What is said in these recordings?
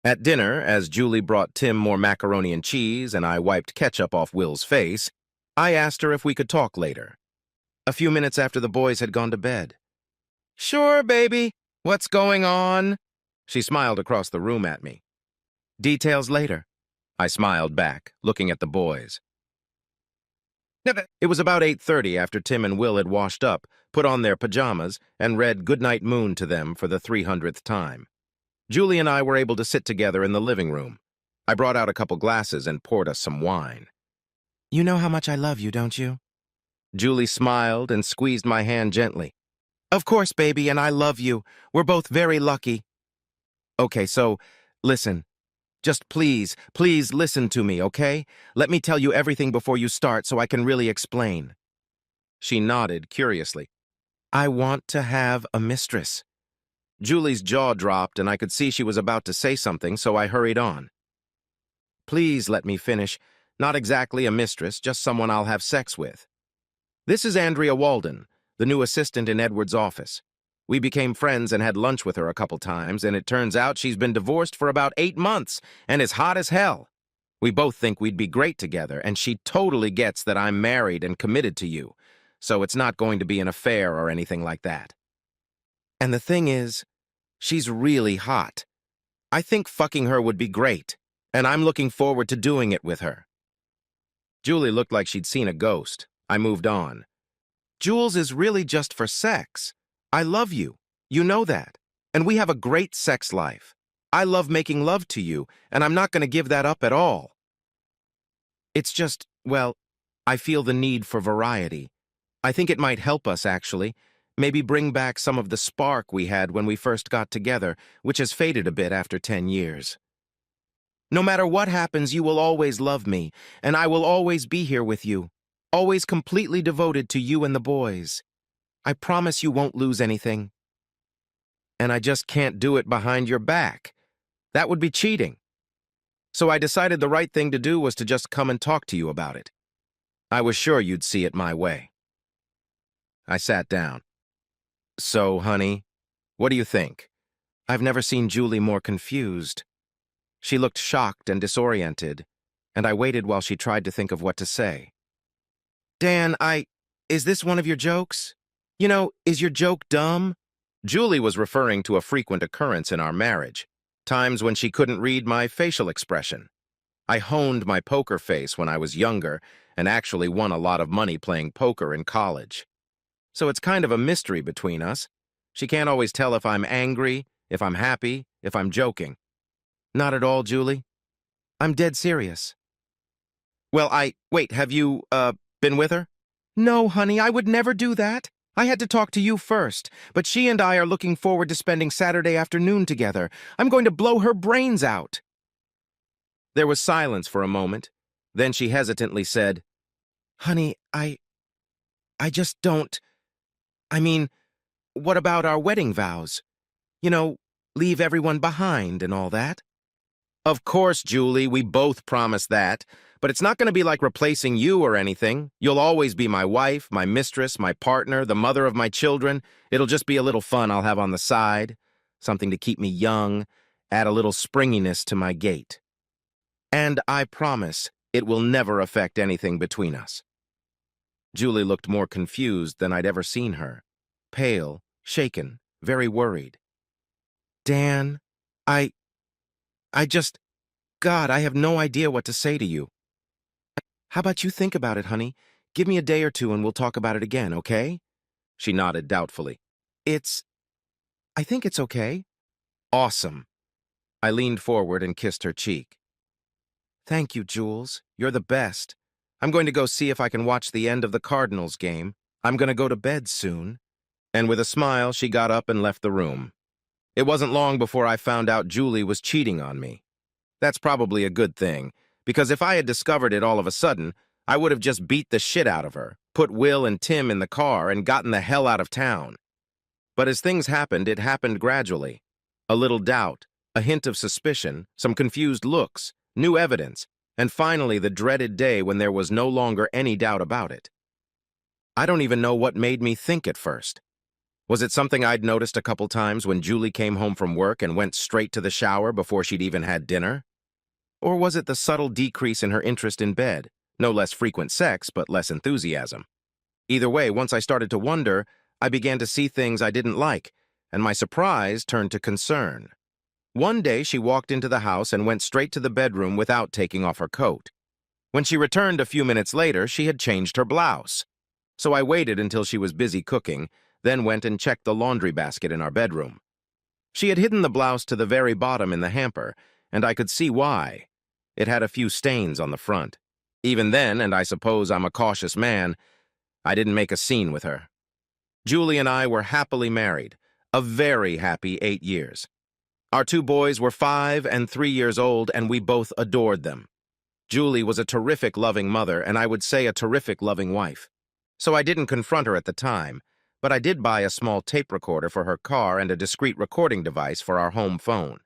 At dinner, as Julie brought Tim more macaroni and cheese and I wiped ketchup off Will's face, I asked her if we could talk later. A few minutes after the boys had gone to bed. "Sure, baby. What's going on?" She smiled across the room at me. "Details later." I smiled back, looking at the boys. It was about 8:30 after Tim and Will had washed up, put on their pajamas, and read Goodnight Moon to them for the 300th time. Julie and I were able to sit together in the living room. I brought out a couple glasses and poured us some wine. "You know how much I love you, don't you?" Julie smiled and squeezed my hand gently. "Of course, baby, and I love you. We're both very lucky." "Okay, so, listen. Just please, please listen to me, okay? Let me tell you everything before you start so I can really explain." She nodded curiously. "I want to have a mistress." Julie's jaw dropped and I could see she was about to say something, so I hurried on. "Please let me finish. Not exactly a mistress, just someone I'll have sex with. This is Andrea Walden, the new assistant in Edward's office. We became friends and had lunch with her a couple times, and it turns out she's been divorced for about 8 months and is hot as hell. We both think we'd be great together, and she totally gets that I'm married and committed to you, so it's not going to be an affair or anything like that. And the thing is, she's really hot. I think fucking her would be great, and I'm looking forward to doing it with her." Julie looked like she'd seen a ghost. I moved on. "Jules is really just for sex. I love you. You know that. And we have a great sex life. I love making love to you, and I'm not going to give that up at all. It's just, well, I feel the need for variety. I think it might help us, actually. Maybe bring back some of the spark we had when we first got together, which has faded a bit after 10 years. No matter what happens, you will always love me, and I will always be here with you, always completely devoted to you and the boys. I promise you won't lose anything. And I just can't do it behind your back. That would be cheating. So I decided the right thing to do was to just come and talk to you about it. I was sure you'd see it my way." I sat down. "So, honey, what do you think?" I've never seen Julie more confused. She looked shocked and disoriented, and I waited while she tried to think of what to say. "Dan, is this one of your jokes? You know, is your joke dumb?" Julie was referring to a frequent occurrence in our marriage, times when she couldn't read my facial expression. I honed my poker face when I was younger and actually won a lot of money playing poker in college. So it's kind of a mystery between us. She can't always tell if I'm angry, if I'm happy, if I'm joking. "Not at all, Julie. I'm dead serious." "Well, wait, have you, been with her?" "No, honey, I would never do that. I had to talk to you first, but she and I are looking forward to spending Saturday afternoon together. I'm going to blow her brains out." There was silence for a moment. Then she hesitantly said, "Honey, I just don't. I mean, what about our wedding vows? You know, leave everyone behind and all that." "Of course, Julie, we both promised that. But it's not going to be like replacing you or anything. You'll always be my wife, my mistress, my partner, the mother of my children. It'll just be a little fun I'll have on the side. Something to keep me young, add a little springiness to my gait. And I promise it will never affect anything between us." Julie looked more confused than I'd ever seen her. Pale, shaken, very worried. "Dan, I just, God, I have no idea what to say to you. How about you think about it, honey? Give me a day or two and we'll talk about it again, okay?" She nodded doubtfully. I think it's okay." "Awesome." I leaned forward and kissed her cheek. "Thank you, Jules. You're the best. I'm going to go see if I can watch the end of the Cardinals game. I'm going to go to bed soon." And with a smile, she got up and left the room. It wasn't long before I found out Julie was cheating on me. That's probably a good thing, because if I had discovered it all of a sudden, I would have just beat the shit out of her, put Will and Tim in the car, and gotten the hell out of town. But as things happened, it happened gradually. A little doubt, a hint of suspicion, some confused looks, new evidence, and finally the dreaded day when there was no longer any doubt about it. I don't even know what made me think at first. Was it something I'd noticed a couple times when Julie came home from work and went straight to the shower before she'd even had dinner? Or was it the subtle decrease in her interest in bed? No less frequent sex, but less enthusiasm. Either way, once I started to wonder, I began to see things I didn't like, and my surprise turned to concern. One day, she walked into the house and went straight to the bedroom without taking off her coat. When she returned a few minutes later, she had changed her blouse. So I waited until she was busy cooking, then went and checked the laundry basket in our bedroom. She had hidden the blouse to the very bottom in the hamper, and I could see why. It had a few stains on the front. Even then, and I suppose I'm a cautious man, I didn't make a scene with her. Julie and I were happily married, a very happy 8 years. Our 2 boys were 5 and 3 years old, and we both adored them. Julie was a terrific loving mother, and I would say a terrific loving wife. So I didn't confront her at the time, but I did buy a small tape recorder for her car and a discreet recording device for our home phone.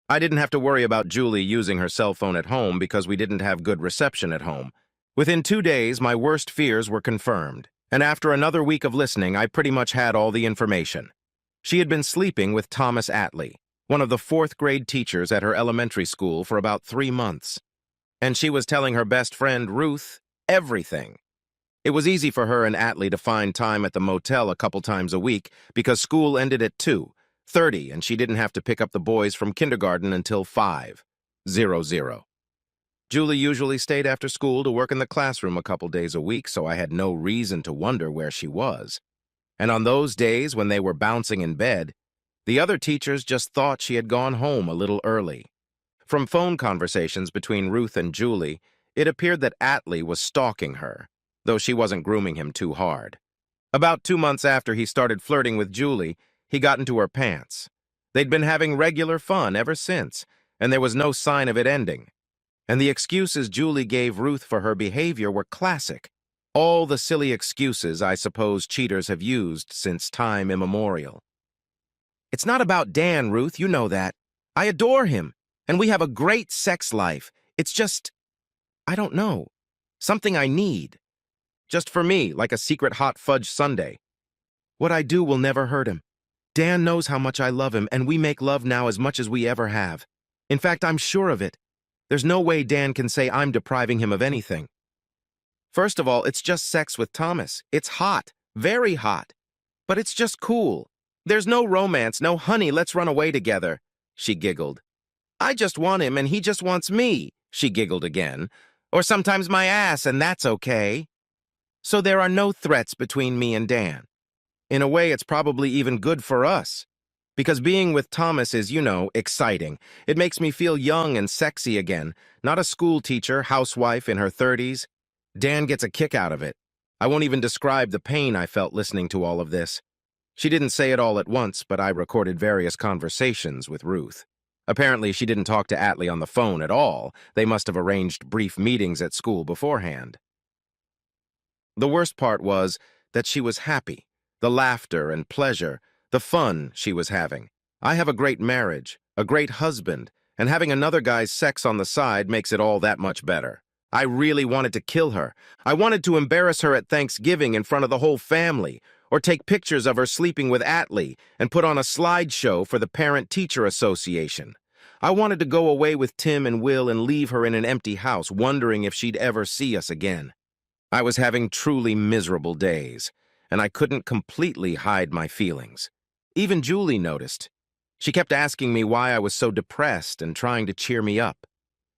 I didn't have to worry about Julie using her cell phone at home because we didn't have good reception at home. Within 2 days, my worst fears were confirmed, and after another week of listening, I pretty much had all the information. She had been sleeping with Thomas Atlee, one of the 4th grade teachers at her elementary school, for about 3 months. And she was telling her best friend, Ruth, everything. It was easy for her and Atlee to find time at the motel a couple times a week because school ended at 2:30 and she didn't have to pick up the boys from kindergarten until 5:00. Julie usually stayed after school to work in the classroom a couple days a week, so I had no reason to wonder where she was. And on those days when they were bouncing in bed, the other teachers just thought she had gone home a little early. From phone conversations between Ruth and Julie, it appeared that Atlee was stalking her, though she wasn't grooming him too hard. About 2 months after he started flirting with Julie, he got into her pants. They'd been having regular fun ever since, and there was no sign of it ending. And the excuses Julie gave Ruth for her behavior were classic. All the silly excuses I suppose cheaters have used since time immemorial. It's not about Dan, Ruth, you know that. I adore him, and we have a great sex life. It's just, I don't know, something I need. Just for me, like a secret hot fudge sundae. What I do will never hurt him. Dan knows how much I love him, and we make love now as much as we ever have. In fact, I'm sure of it. There's no way Dan can say I'm depriving him of anything. First of all, it's just sex with Thomas. It's hot, very hot. But it's just cool. There's no romance, no honey, let's run away together, she giggled. I just want him and he just wants me, she giggled again. Or sometimes my ass, and that's okay. So there are no threats between me and Dan. In a way, it's probably even good for us. Because being with Thomas is, you know, exciting. It makes me feel young and sexy again, not a school teacher, housewife in her 30s. Dan gets a kick out of it. I won't even describe the pain I felt listening to all of this. She didn't say it all at once, but I recorded various conversations with Ruth. Apparently, she didn't talk to Atlee on the phone at all. They must have arranged brief meetings at school beforehand. The worst part was that she was happy. The laughter and pleasure, the fun she was having. I have a great marriage, a great husband, and having another guy's sex on the side makes it all that much better. I really wanted to kill her. I wanted to embarrass her at Thanksgiving in front of the whole family, or take pictures of her sleeping with Atlee and put on a slideshow for the Parent-Teacher Association. I wanted to go away with Tim and Will and leave her in an empty house, wondering if she'd ever see us again. I was having truly miserable days, and I couldn't completely hide my feelings. Even Julie noticed. She kept asking me why I was so depressed and trying to cheer me up.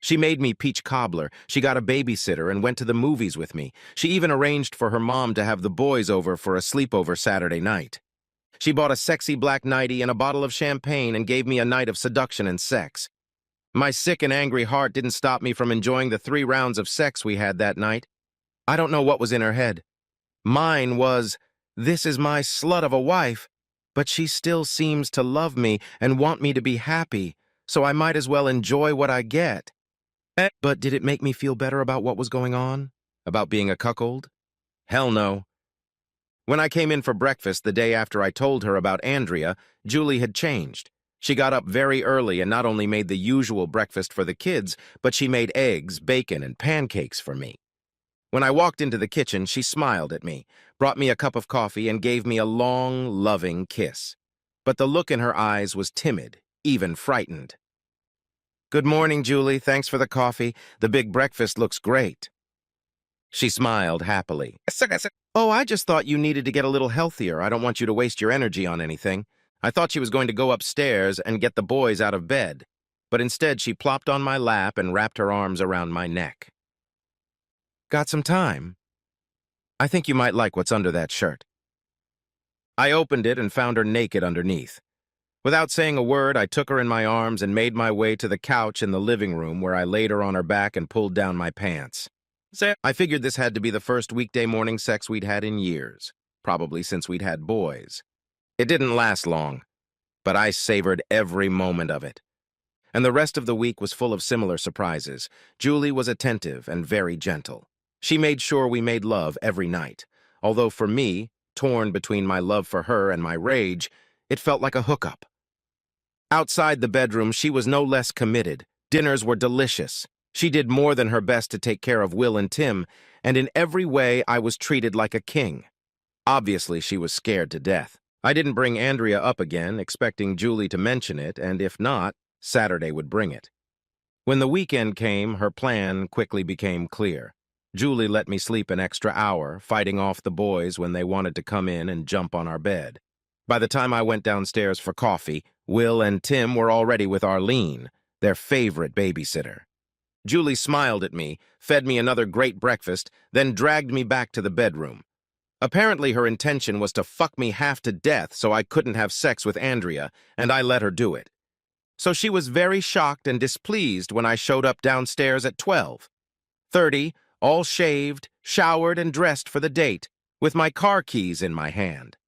She made me peach cobbler, she got a babysitter and went to the movies with me. She even arranged for her mom to have the boys over for a sleepover Saturday night. She bought a sexy black nightie and a bottle of champagne and gave me a night of seduction and sex. My sick and angry heart didn't stop me from enjoying the 3 rounds of sex we had that night. I don't know what was in her head. Mine was, this is my slut of a wife, but she still seems to love me and want me to be happy, so I might as well enjoy what I get. But did it make me feel better about what was going on? About being a cuckold? Hell no. When I came in for breakfast the day after I told her about Andrea, Julie had changed. She got up very early and not only made the usual breakfast for the kids, but she made eggs, bacon, and pancakes for me. When I walked into the kitchen, she smiled at me, brought me a cup of coffee, and gave me a long, loving kiss. But the look in her eyes was timid, even frightened. "Good morning, Julie. Thanks for the coffee. The big breakfast looks great." She smiled happily. "Oh, I just thought you needed to get a little healthier. I don't want you to waste your energy on anything." I thought she was going to go upstairs and get the boys out of bed, but instead she plopped on my lap and wrapped her arms around my neck. "Got some time? I think you might like what's under that shirt." I opened it and found her naked underneath. Without saying a word, I took her in my arms and made my way to the couch in the living room, where I laid her on her back and pulled down my pants. I figured this had to be the first weekday morning sex we'd had in years, probably since we'd had boys. It didn't last long, but I savored every moment of it. And the rest of the week was full of similar surprises. Julie was attentive and very gentle. She made sure we made love every night, although for me, torn between my love for her and my rage, it felt like a hookup. Outside the bedroom, she was no less committed. Dinners were delicious. She did more than her best to take care of Will and Tim, and in every way I was treated like a king. Obviously, she was scared to death. I didn't bring Andrea up again, expecting Julie to mention it, and if not, Saturday would bring it. When the weekend came, her plan quickly became clear. Julie let me sleep an extra hour, fighting off the boys when they wanted to come in and jump on our bed. By the time I went downstairs for coffee, Will and Tim were already with Arlene, their favorite babysitter. Julie smiled at me, fed me another great breakfast, then dragged me back to the bedroom. Apparently her intention was to fuck me half to death so I couldn't have sex with Andrea, and I let her do it. So she was very shocked and displeased when I showed up downstairs at 12:30, all shaved, showered, and dressed for the date, with my car keys in my hand.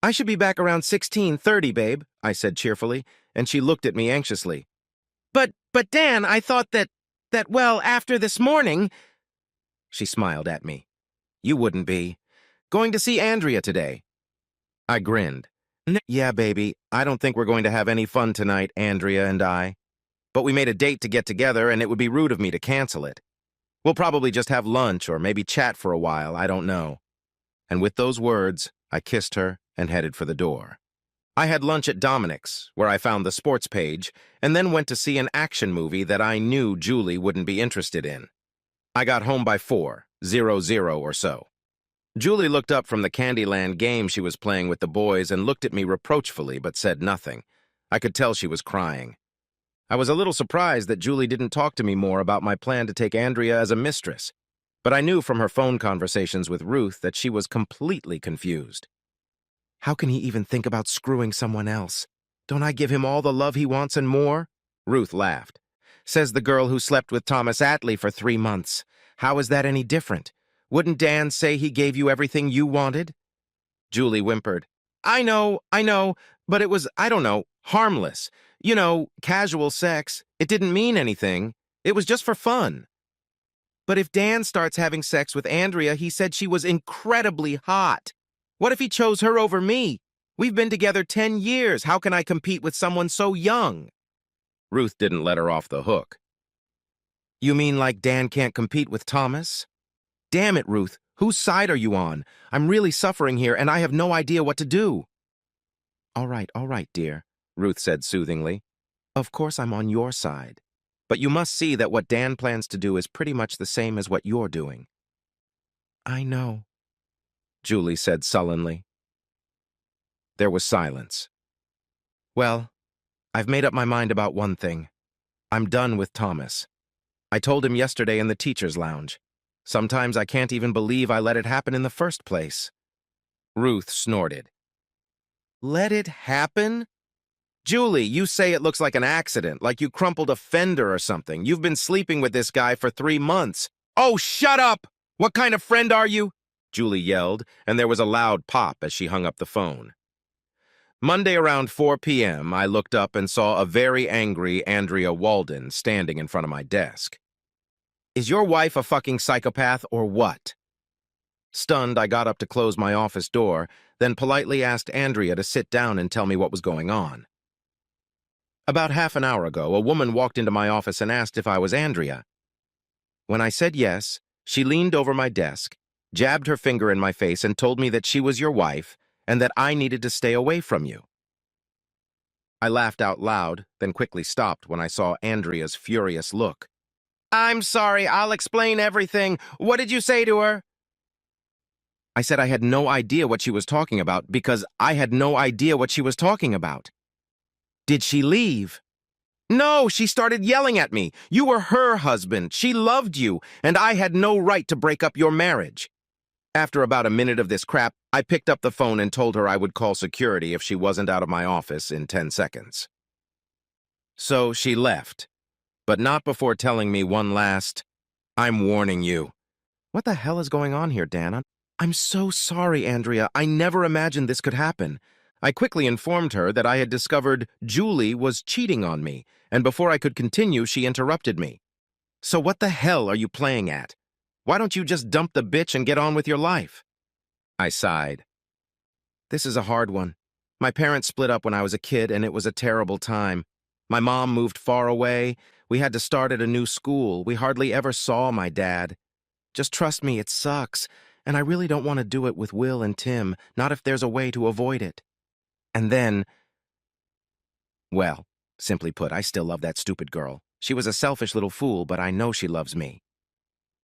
"I should be back around 16:30, babe," I said cheerfully, and she looked at me anxiously. But Dan, I thought well, after this morning—" She smiled at me. "You wouldn't be. Going to see Andrea today." I grinned. "Yeah, baby, I don't think we're going to have any fun tonight, Andrea and I. But we made a date to get together, and it would be rude of me to cancel it. We'll probably just have lunch or maybe chat for a while, I don't know." And with those words, I kissed her and headed for the door. I had lunch at Dominic's, where I found the sports page, and then went to see an action movie that I knew Julie wouldn't be interested in. I got home by 4:00 or so. Julie looked up from the Candyland game she was playing with the boys and looked at me reproachfully but said nothing. I could tell she was crying. I was a little surprised that Julie didn't talk to me more about my plan to take Andrea as a mistress, but I knew from her phone conversations with Ruth that she was completely confused. "How can he even think about screwing someone else? Don't I give him all the love he wants and more?" Ruth laughed. "Says the girl who slept with Thomas Atlee for 3 months. How is that any different? Wouldn't Dan say he gave you everything you wanted?" Julie whimpered. I know, but it was, I don't know, harmless. You know, casual sex. It didn't mean anything. It was just for fun." "But if Dan starts having sex with Andrea, he said she was incredibly hot. What if he chose her over me? We've been together 10 years. How can I compete with someone so young?" Ruth didn't let her off the hook. "You mean like Dan can't compete with Thomas? Damn it, Ruth. Whose side are you on? I'm really suffering here, and I have no idea what to do." All right, dear," Ruth said soothingly. "Of course I'm on your side. But you must see that what Dan plans to do is pretty much the same as what you're doing." "I know," Julie said sullenly. There was silence. "Well, I've made up my mind about one thing. I'm done with Thomas. I told him yesterday in the teacher's lounge. Sometimes I can't even believe I let it happen in the first place." Ruth snorted. "Let it happen? Julie, you say it looks like an accident, like you crumpled a fender or something. You've been sleeping with this guy for 3 months. Oh, shut up! What kind of friend are you?" Julie yelled, and there was a loud pop as she hung up the phone. Monday around 4 p.m., I looked up and saw a very angry Andrea Walden standing in front of my desk. "Is your wife a fucking psychopath or what?" Stunned, I got up to close my office door, then politely asked Andrea to sit down and tell me what was going on. About half an hour ago, a woman walked into my office and asked if I was Andrea. When I said yes, She leaned over my desk, jabbed her finger in my face, and told me that she was your wife and that I needed to stay away from you. I laughed out loud, then quickly stopped when I saw Andrea's furious look. I'm sorry, I'll explain everything. What did you say to her? I said I had no idea what she was talking about because I had no idea what she was talking about. Did she leave? No, she started yelling at me. You were her husband. She loved you, and I had no right to break up your marriage. After about a minute of this crap, I picked up the phone and told her I would call security if she wasn't out of my office in 10 seconds. So she left, but not before telling me one last, I'm warning you. What the hell is going on here, Dan? I'm so sorry, Andrea. I never imagined this could happen. I quickly informed her that I had discovered Julie was cheating on me, and before I could continue, she interrupted me. So what the hell are you playing at? Why don't you just dump the bitch and get on with your life? I sighed. This is a hard one. My parents split up when I was a kid, and it was a terrible time. My mom moved far away. We had to start at a new school. We hardly ever saw my dad. Just trust me, it sucks, and I really don't want to do it with Will and Tim, not if there's a way to avoid it. And then, well, simply put, I still love that stupid girl. She was a selfish little fool, but I know she loves me.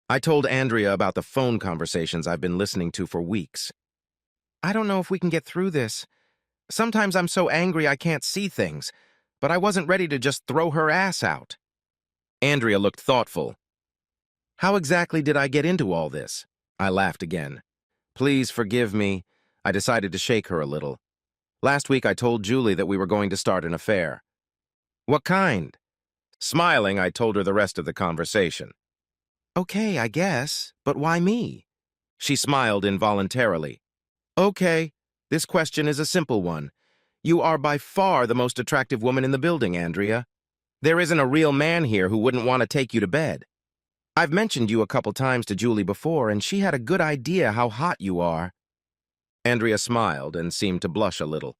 I told Andrea about the phone conversations I've been listening to for weeks. I don't know if we can get through this. Sometimes I'm so angry I can't see things, but I wasn't ready to just throw her ass out. Andrea looked thoughtful. How exactly did I get into all this? I laughed again. Please forgive me. I decided to shake her a little. Last week I told Julie that we were going to start an affair. What kind? Smiling, I told her the rest of the conversation. Okay, I guess, but why me? She smiled involuntarily. Okay, this question is a simple one. You are by far the most attractive woman in the building, Andrea. There isn't a real man here who wouldn't want to take you to bed. I've mentioned you a couple times to Julie before, and she had a good idea how hot you are. Andrea smiled and seemed to blush a little.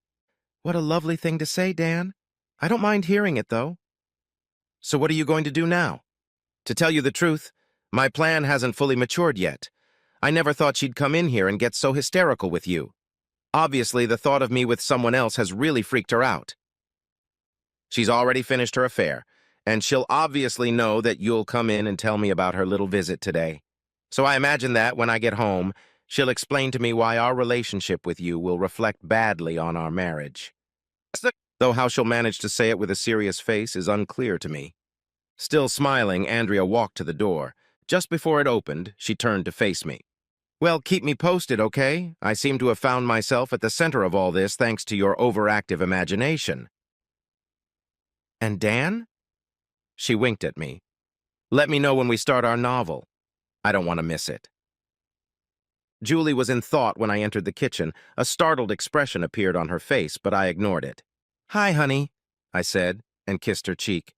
What a lovely thing to say, Dan. I don't mind hearing it, though. So what are you going to do now? To tell you the truth, my plan hasn't fully matured yet. I never thought she'd come in here and get so hysterical with you. Obviously, the thought of me with someone else has really freaked her out. She's already finished her affair, and she'll obviously know that you'll come in and tell me about her little visit today. So I imagine that, when I get home, she'll explain to me why our relationship with you will reflect badly on our marriage. Though how she'll manage to say it with a serious face is unclear to me. Still smiling, Andrea walked to the door. Just before it opened, she turned to face me. Well, keep me posted, okay? I seem to have found myself at the center of all this thanks to your overactive imagination. And Dan? She winked at me. Let me know when we start our novel. I don't want to miss it. Julie was in thought when I entered the kitchen. A startled expression appeared on her face, but I ignored it. Hi, honey, I said, and kissed her cheek.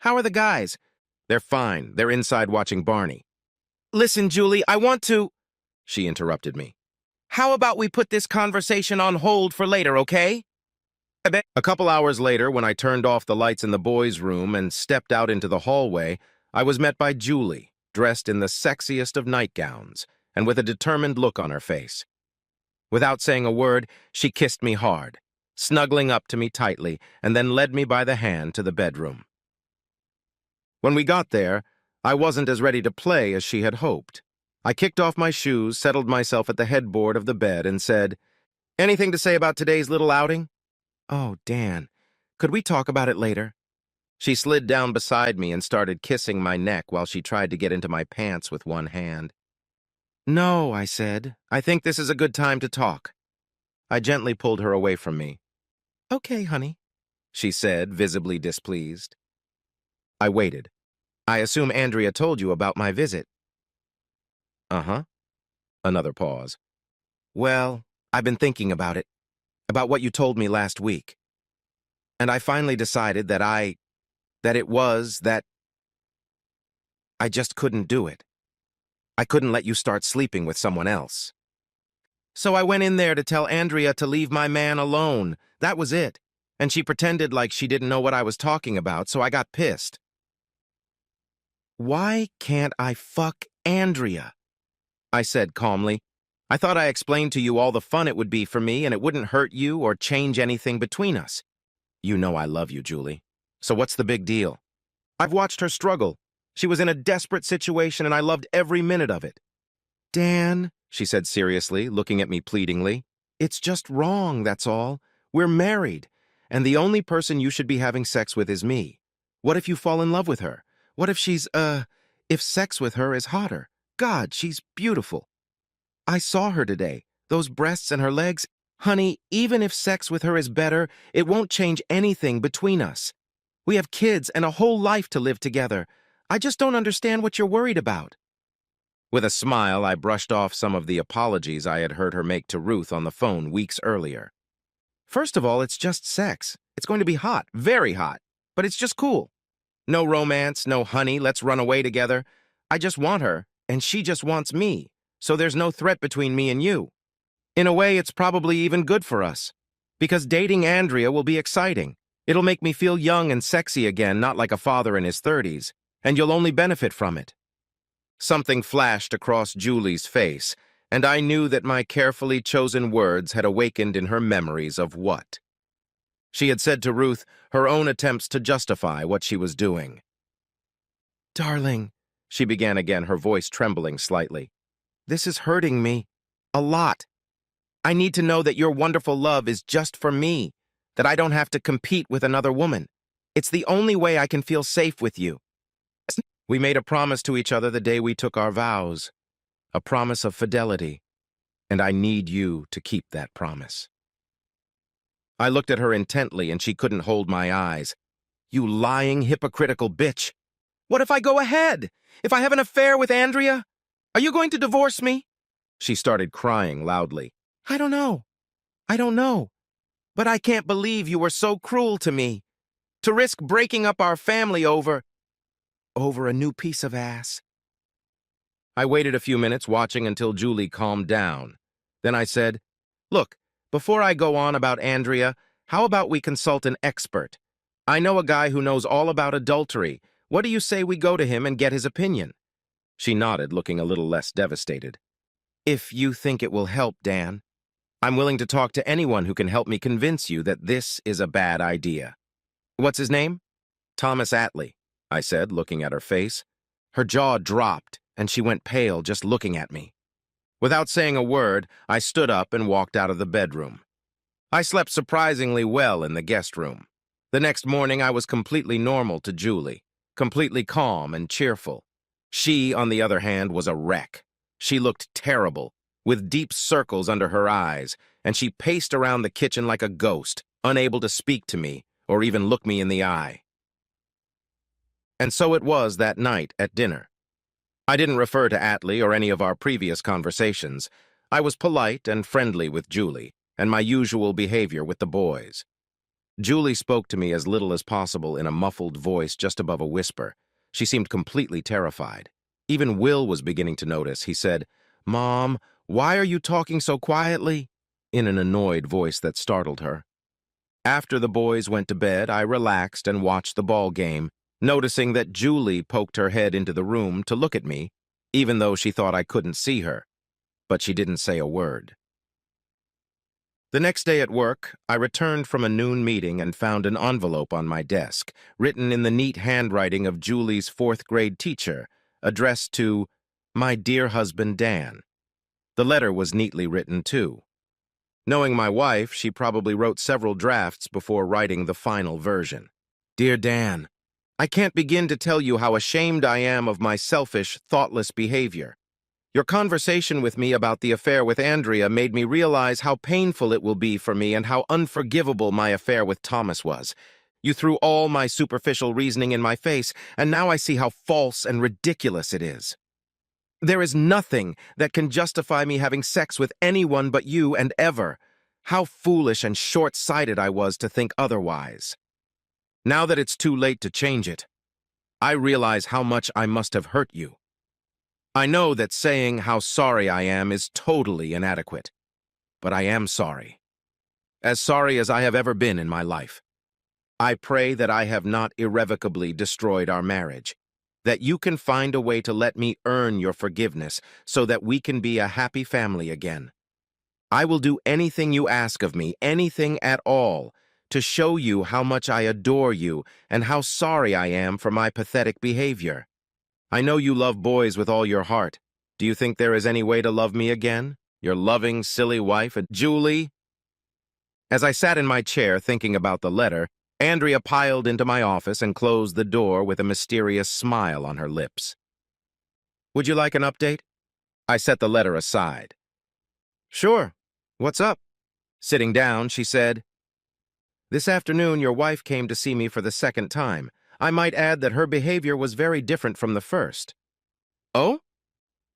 How are the guys? They're fine. They're inside watching Barney. Listen, Julie, I want to... She interrupted me. How about we put this conversation on hold for later, okay? A couple hours later, when I turned off the lights in the boys' room and stepped out into the hallway, I was met by Julie, dressed in the sexiest of nightgowns, and with a determined look on her face. Without saying a word, she kissed me hard, snuggling up to me tightly, and then led me by the hand to the bedroom. When we got there, I wasn't as ready to play as she had hoped. I kicked off my shoes, settled myself at the headboard of the bed, and said, Anything to say about today's little outing? Oh, Dan, could we talk about it later? She slid down beside me and started kissing my neck while she tried to get into my pants with one hand. No, I said. I think this is a good time to talk. I gently pulled her away from me. Okay, honey, she said, visibly displeased. I waited. I assume Andrea told you about my visit. Uh-huh. Another pause. Well, I've been thinking about it, about what you told me last week. And I finally decided that I just couldn't do it. I couldn't let you start sleeping with someone else. So I went in there to tell Andrea to leave my man alone. That was it. And she pretended like she didn't know what I was talking about, so I got pissed. Why can't I fuck Andrea, I said calmly. I thought I explained to you all the fun it would be for me and it wouldn't hurt you or change anything between us. You know I love you, Julie. So what's the big deal? I've watched her struggle. She was in a desperate situation and I loved every minute of it. Dan, she said seriously, looking at me pleadingly, it's just wrong, that's all. We're married, and the only person you should be having sex with is me. What if you fall in love with her? What if if sex with her is hotter? God, she's beautiful. I saw her today. Those breasts and her legs. Honey, even if sex with her is better, it won't change anything between us. We have kids and a whole life to live together. I just don't understand what you're worried about. With a smile, I brushed off some of the apologies I had heard her make to Ruth on the phone weeks earlier. First of all, it's just sex. It's going to be hot, very hot, but it's just cool. No romance, no honey, let's run away together. I just want her, and she just wants me, so there's no threat between me and you. In a way, it's probably even good for us, because dating Andrea will be exciting. It'll make me feel young and sexy again, not like a father in his 30s, and you'll only benefit from it. Something flashed across Julie's face, and I knew that my carefully chosen words had awakened in her memories of what? She had said to Ruth her own attempts to justify what she was doing. Darling, she began again, her voice trembling slightly. This is hurting me. A lot. I need to know that your wonderful love is just for me, that I don't have to compete with another woman. It's the only way I can feel safe with you. We made a promise to each other the day we took our vows, a promise of fidelity, and I need you to keep that promise. I looked at her intently and she couldn't hold my eyes. You lying, hypocritical bitch. What if I go ahead? If I have an affair with Andrea? Are you going to divorce me? She started crying loudly. I don't know. But I can't believe you were so cruel to me. To risk breaking up our family over a new piece of ass. I waited a few minutes, watching until Julie calmed down. Then I said, Look, before I go on about Andrea, how about we consult an expert? I know a guy who knows all about adultery. What do you say we go to him and get his opinion? She nodded, looking a little less devastated. If you think it will help, Dan, I'm willing to talk to anyone who can help me convince you that this is a bad idea. What's his name? Thomas Atlee, I said, looking at her face. Her jaw dropped, and she went pale just looking at me. Without saying a word, I stood up and walked out of the bedroom. I slept surprisingly well in the guest room. The next morning, I was completely normal to Julie, completely calm and cheerful. She, on the other hand, was a wreck. She looked terrible, with deep circles under her eyes, and she paced around the kitchen like a ghost, unable to speak to me or even look me in the eye. And so it was that night at dinner. I didn't refer to Atlee or any of our previous conversations. I was polite and friendly with Julie, and my usual behavior with the boys. Julie spoke to me as little as possible in a muffled voice just above a whisper. She seemed completely terrified. Even Will was beginning to notice. He said, Mom, why are you talking so quietly? In an annoyed voice that startled her. After the boys went to bed, I relaxed and watched the ball game, noticing that Julie poked her head into the room to look at me, even though she thought I couldn't see her. But she didn't say a word. The next day at work, I returned from a noon meeting and found an envelope on my desk, written in the neat handwriting of Julie's fourth-grade teacher, addressed to, My dear husband, Dan. The letter was neatly written, too. Knowing my wife, she probably wrote several drafts before writing the final version. Dear Dan, I can't begin to tell you how ashamed I am of my selfish, thoughtless behavior. Your conversation with me about the affair with Andrea made me realize how painful it will be for me and how unforgivable my affair with Thomas was. You threw all my superficial reasoning in my face, and now I see how false and ridiculous it is. There is nothing that can justify me having sex with anyone but you and ever. How foolish and short-sighted I was to think otherwise. Now that it's too late to change it, I realize how much I must have hurt you. I know that saying how sorry I am is totally inadequate, but I am sorry. As sorry as I have ever been in my life. I pray that I have not irrevocably destroyed our marriage. that you can find a way to let me earn your forgiveness so that we can be a happy family again. I will do anything you ask of me, anything at all, to show you how much I adore you and how sorry I am for my pathetic behavior. I know you love boys with all your heart. Do you think there is any way to love me again? Your loving, silly wife, Julie? As I sat in my chair thinking about the letter, Andrea piled into my office and closed the door with a mysterious smile on her lips. Would you like an update? I set the letter aside. Sure. What's up? Sitting down, she said, This afternoon your wife came to see me for the second time. I might add that her behavior was very different from the first. Oh?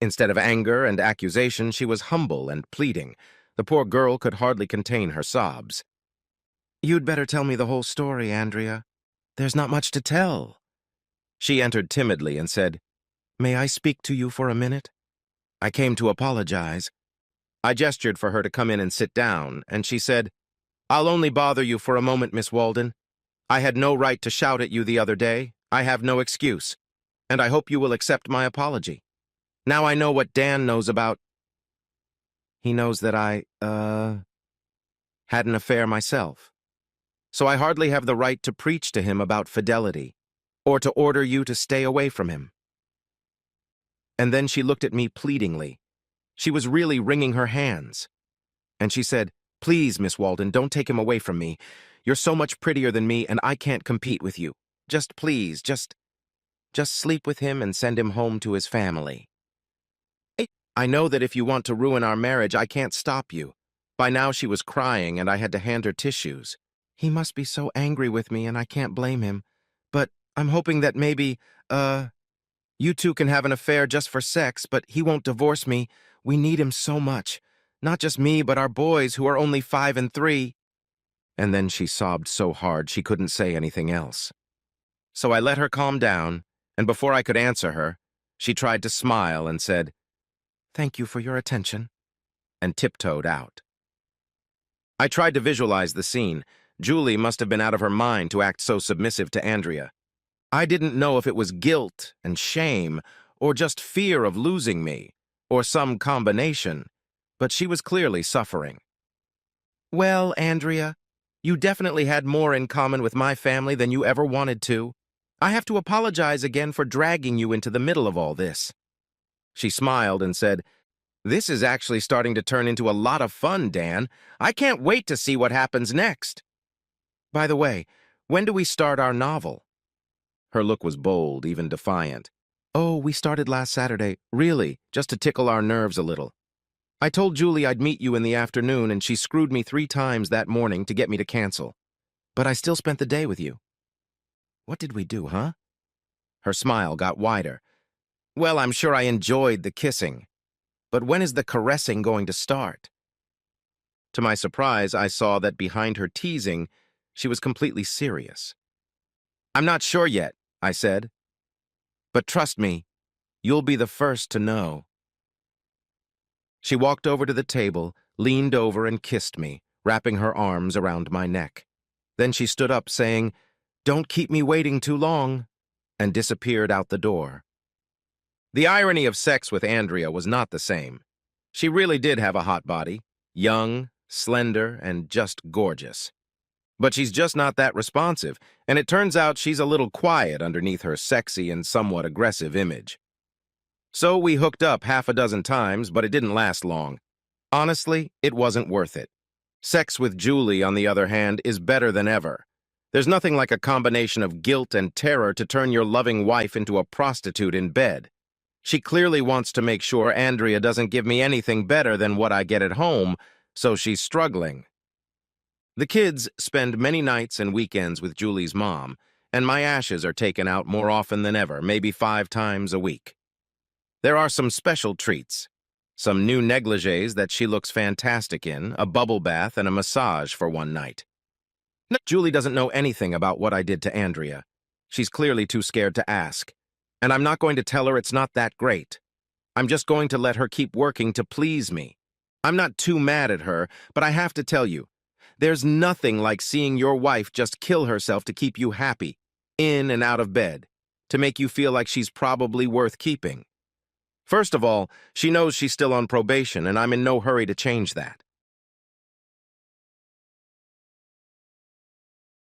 Instead of anger and accusation, she was humble and pleading. The poor girl could hardly contain her sobs. You'd better tell me the whole story, Andrea. There's not much to tell. She entered timidly and said, May I speak to you for a minute? I came to apologize. I gestured for her to come in and sit down, and she said, I'll only bother you for a moment, Miss Walden. I had no right to shout at you the other day. I have no excuse, and I hope you will accept my apology. Now I know what Dan knows about. He knows that I, had an affair myself. So I hardly have the right to preach to him about fidelity, or to order you to stay away from him. And then she looked at me pleadingly. She was really wringing her hands. And she said, Please, Miss Walden, don't take him away from me. You're so much prettier than me, and I can't compete with you. Just please, just sleep with him and send him home to his family. I know that if you want to ruin our marriage, I can't stop you. By now she was crying, and I had to hand her tissues. He must be so angry with me, and I can't blame him. But I'm hoping that maybe, you two can have an affair just for sex, but he won't divorce me. We need him so much. Not just me, but our boys, who are only 5 and 3. And then she sobbed so hard she couldn't say anything else. So I let her calm down, and before I could answer her, she tried to smile and said, Thank you for your attention, and tiptoed out. I tried to visualize the scene. Julie must have been out of her mind to act so submissive to Andrea. I didn't know if it was guilt and shame, or just fear of losing me, or some combination, but she was clearly suffering. Well, Andrea, you definitely had more in common with my family than you ever wanted to. I have to apologize again for dragging you into the middle of all this. She smiled and said, This is actually starting to turn into a lot of fun, Dan. I can't wait to see what happens next. By the way, when do we start our novel? Her look was bold, even defiant. Oh, we started last Saturday. Really, just to tickle our nerves a little. I told Julie I'd meet you in the afternoon, and she screwed me 3 times that morning to get me to cancel. But I still spent the day with you. What did we do, huh? Her smile got wider. Well, I'm sure I enjoyed the kissing. But when is the caressing going to start? To my surprise, I saw that behind her teasing, she was completely serious. I'm not sure yet, I said. But trust me, you'll be the first to know. She walked over to the table, leaned over and kissed me, wrapping her arms around my neck. Then she stood up, saying, Don't keep me waiting too long, and disappeared out the door. The irony of sex with Andrea was not the same. She really did have a hot body, young, slender, and just gorgeous. But she's just not that responsive, and it turns out she's a little quiet underneath her sexy and somewhat aggressive image. So we hooked up 6 times, but it didn't last long. Honestly, it wasn't worth it. Sex with Julie, on the other hand, is better than ever. There's nothing like a combination of guilt and terror to turn your loving wife into a prostitute in bed. She clearly wants to make sure Andrea doesn't give me anything better than what I get at home, so she's struggling. The kids spend many nights and weekends with Julie's mom, and my ashes are taken out more often than ever, maybe 5 times a week. There are some special treats. Some new negligées that she looks fantastic in, a bubble bath, and a massage for one night. Julie doesn't know anything about what I did to Andrea. She's clearly too scared to ask. And I'm not going to tell her it's not that great. I'm just going to let her keep working to please me. I'm not too mad at her, but I have to tell you, there's nothing like seeing your wife just kill herself to keep you happy, in and out of bed. to make you feel like she's probably worth keeping. First of all, she knows she's still on probation, and I'm in no hurry to change that.